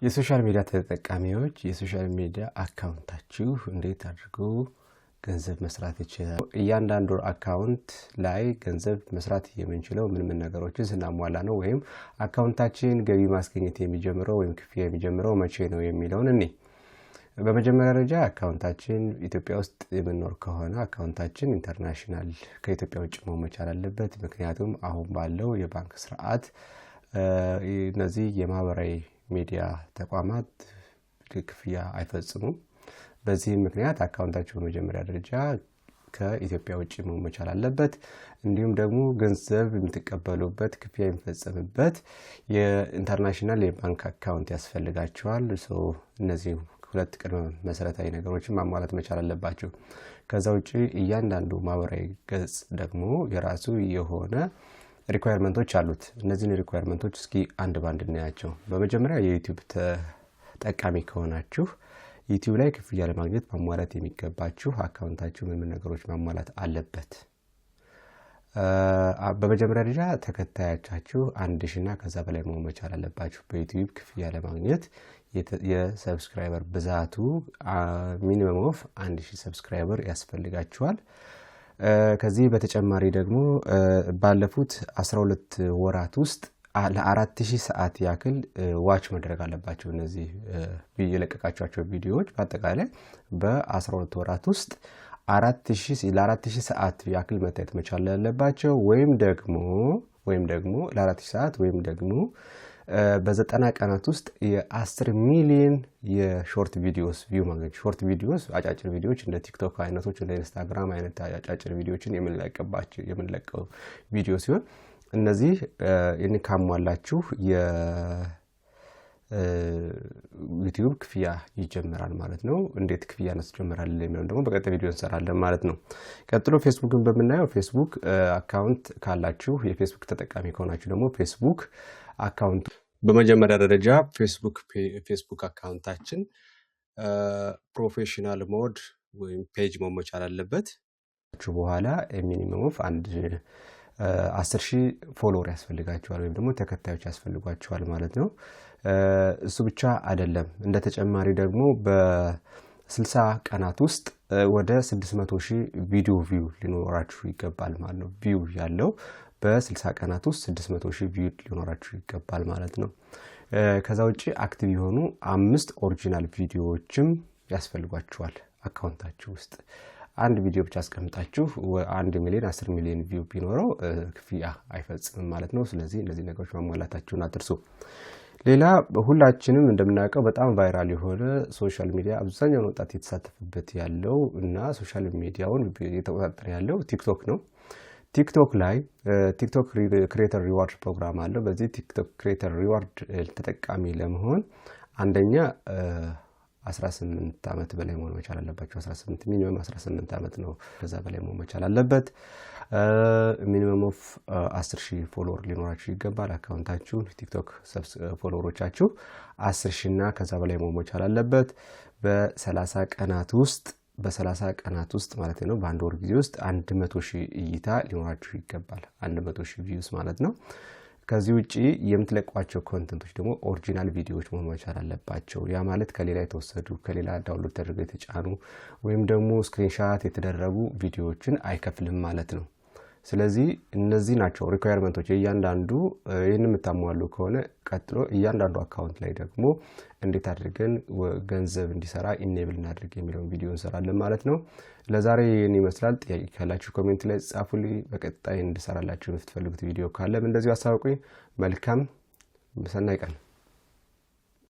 የሶሻል ሚዲያ ተጠቃሚዎች የሶሻል ሚዲያ አካውንታችሁ እንዴት አድርገው ገንዘብ መስራት ይችላል? እያንዳንዱ አካውንት ላይ ገንዘብ መስራት የምንችለው ምን ነገሮችን ስናሟላ ነው ወይም አካውንታችን ገቢ ማስገኘት የሚጀምረው ወይም ክፍያ የሚጀምረው መቼ ነው የሚለውን እኔ በመጀመሪያ ደረጃ አካውንታችን ኢትዮጵያ ውስጥ የምንኖር ከሆነ አካውንታችን ኢንተርናሽናል ከኢትዮጵያ ውጭ መሆን መቻል አለበት። ምክንያቱም አሁን ባለው የባንክ ስርዓት እነዚህ የማህበራዊ ሚዲያ ተቋማት ክፍያ አይፈጽሙም። በዚህ ምክንያት አካውንታችሁ በመጀመሪያ ደረጃ ከኢትዮጵያ ውጭ መሆን መቻል አለበት። እንዲሁም ደግሞ ገንዘብ የምትቀበሉበት ክፍያ የሚፈጸምበት የኢንተርናሽናል የባንክ አካውንት ያስፈልጋችኋል። እነዚህ ሁለት ቅድመ መሰረታዊ ነገሮችን ማሟላት መቻል አለባችሁ። ከዛ ውጪ እያንዳንዱ ማህበራዊ ገጽ ደግሞ የራሱ የሆነ ሪኳየርመንቶች አሉት። እነዚህን ሪኳየርመንቶች እስኪ አንድ ባንድ እናያቸው። በመጀመሪያ የዩቲዩብ ተጠቃሚ ከሆናችሁ ዩቲዩብ ላይ ክፍያ ለማግኘት ማሟላት የሚገባችሁ አካውንታችሁ ምን ነገሮች ማሟላት አለበት? በመጀመሪያ ደረጃ ተከታዮቻችሁ 1000 እና ከዛ በላይ መሆን መቻል አለባችሁ። በዩቲዩብ ክፍያ ለማግኘት የሰብስክራይበር ብዛቱ ሚኒመም ኦፍ 1000 ሰብስክራይበር ያስፈልጋችኋል። ከዚህ በተጨማሪ ደግሞ ባለፉት 12 ወራት ውስጥ ለ4000 ሰዓት ያክል ዋች መድረግ አለባችሁ። እነዚህ የለቀቃችኋቸው ቪዲዮዎች በአጠቃላይ በ12 ወራት ውስጥ ለ4000 ሰዓት ያክል መታየት መቻል አለባቸው። ወይም ደግሞ ለ4000 ሰዓት ወይም ደግሞ በ90 ቀናት ውስጥ የ10 ሚሊዮን የሾርት ቪዲዮስ ቪው ማግኘት። ሾርት ቪዲዮስ አጫጭር ቪዲዮዎች እንደ ቲክቶክ አይነቶች እንደ ኢንስታግራም አይነት አጫጭር ቪዲዮዎችን የምንለቀው ቪዲዮ ሲሆን እነዚህ ካሟላችሁ የዩቲዩብ ክፍያ ይጀምራል ማለት ነው። እንዴት ክፍያ እናስጀምራለን የሚለውን ደግሞ በቀጣይ ቪዲዮ እንሰራለን ማለት ነው። ቀጥሎ ፌስቡክን በመናየው ፌስቡክ አካውንት ካላችሁ የፌስቡክ ተጠቃሚ ከሆናችሁ ደግሞ ፌስቡክ አካውንት በመጀመሪያ ደረጃ ፌስቡክ አካውንታችን ፕሮፌሽናል ሞድ ወይም ፔጅ መሆን መቻል አለበት። በኋላ ሚኒመም ኦፍ 10,000 ፎሎወር ያስፈልጋቸዋል ወይም ደግሞ ተከታዮች ያስፈልጓቸዋል ማለት ነው። እሱ ብቻ አይደለም። እንደ ተጨማሪ ደግሞ በ60 ቀናት ውስጥ ወደ 600,000 ቪዲዮ ቪው ሊኖራችሁ ይገባል ማለት ነው። ቪው ያለው በ60 ቀናት ውስጥ 600,000 ቪው ሊኖራችሁ ይገባል ማለት ነው። ከዛ ውጪ አክቲቭ የሆኑ 5 ኦሪጂናል ቪዲዮዎችም ያስፈልጓችኋል አካውንታችሁ ውስጥ። አንድ ቪዲዮ ብቻ አስቀምጣችሁ 1 ሚሊዮን 10 ሚሊዮን ቪው ቢኖረው ክፍያ አይፈጽምም ማለት ነው። ስለዚህ እነዚህ ነገሮች ማሟላታችሁን አትርሱ። ሌላ ሁላችንም እንደምናውቀው በጣም ቫይራል የሆነ ሶሻል ሚዲያ አብዛኛው ወጣት የተሳተፈበት ያለው እና ሶሻል ሚዲያውን እየተቆጣጠረ ያለው ቲክቶክ ነው። ቲክቶክ ላይ ቲክቶክ ክሬተር ሪዋርድ ፕሮግራም አለው። በዚህ ቲክቶክ ክሬተር ሪዋርድ ተጠቃሚ ለመሆን አንደኛ 18 ዓመት በላይ መሆን መቻል አለባችሁ። 18 ሚኒመም 18 ዓመት ነው። ከዛ በላይ መሆን መቻል አለበት። ሚኒመም ኦፍ 10,000 ፎሎወር ሊኖራችሁ ይገባል። አካውንታችሁ ቲክቶክ ፎሎወሮቻችሁ 10,000 እና ከዛ በላይ መሆን መቻል አለበት። በ30 ቀናት ውስጥ ማለት ነው፣ በአንድ ወር ጊዜ ውስጥ 100,000 እይታ ሊኖራችሁ ይገባል። 100,000 ቪውስ ማለት ነው። ከዚህ ውጪ የምትለቋቸው ኮንተንቶች ደግሞ ኦሪጂናል ቪዲዮዎች መሆን መቻል አለባቸው። ያ ማለት ከሌላ የተወሰዱ ከሌላ ዳውንሎድ ተደርገው የተጫኑ ወይም ደግሞ ስክሪንሻት የተደረጉ ቪዲዮዎችን አይከፍልም ማለት ነው። ስለዚህ እነዚህ ናቸው ሪኳየርመንቶች። እያንዳንዱ ይህንን የምታሟሉ ከሆነ ቀጥሎ እያንዳንዱ አካውንት ላይ ደግሞ እንዴት አድርገን ገንዘብ እንዲሰራ ኢኔብል እናድርግ የሚለውን ቪዲዮ እንሰራለን ማለት ነው። ለዛሬ ይህን ይመስላል። ጥያቄ ካላችሁ ኮሜንት ላይ ጻፉልኝ። በቀጣይ እንድሰራላችሁ የምትፈልጉት ቪዲዮ ካለም እንደዚሁ አሳውቁኝ። መልካም ሰናይ ቀን።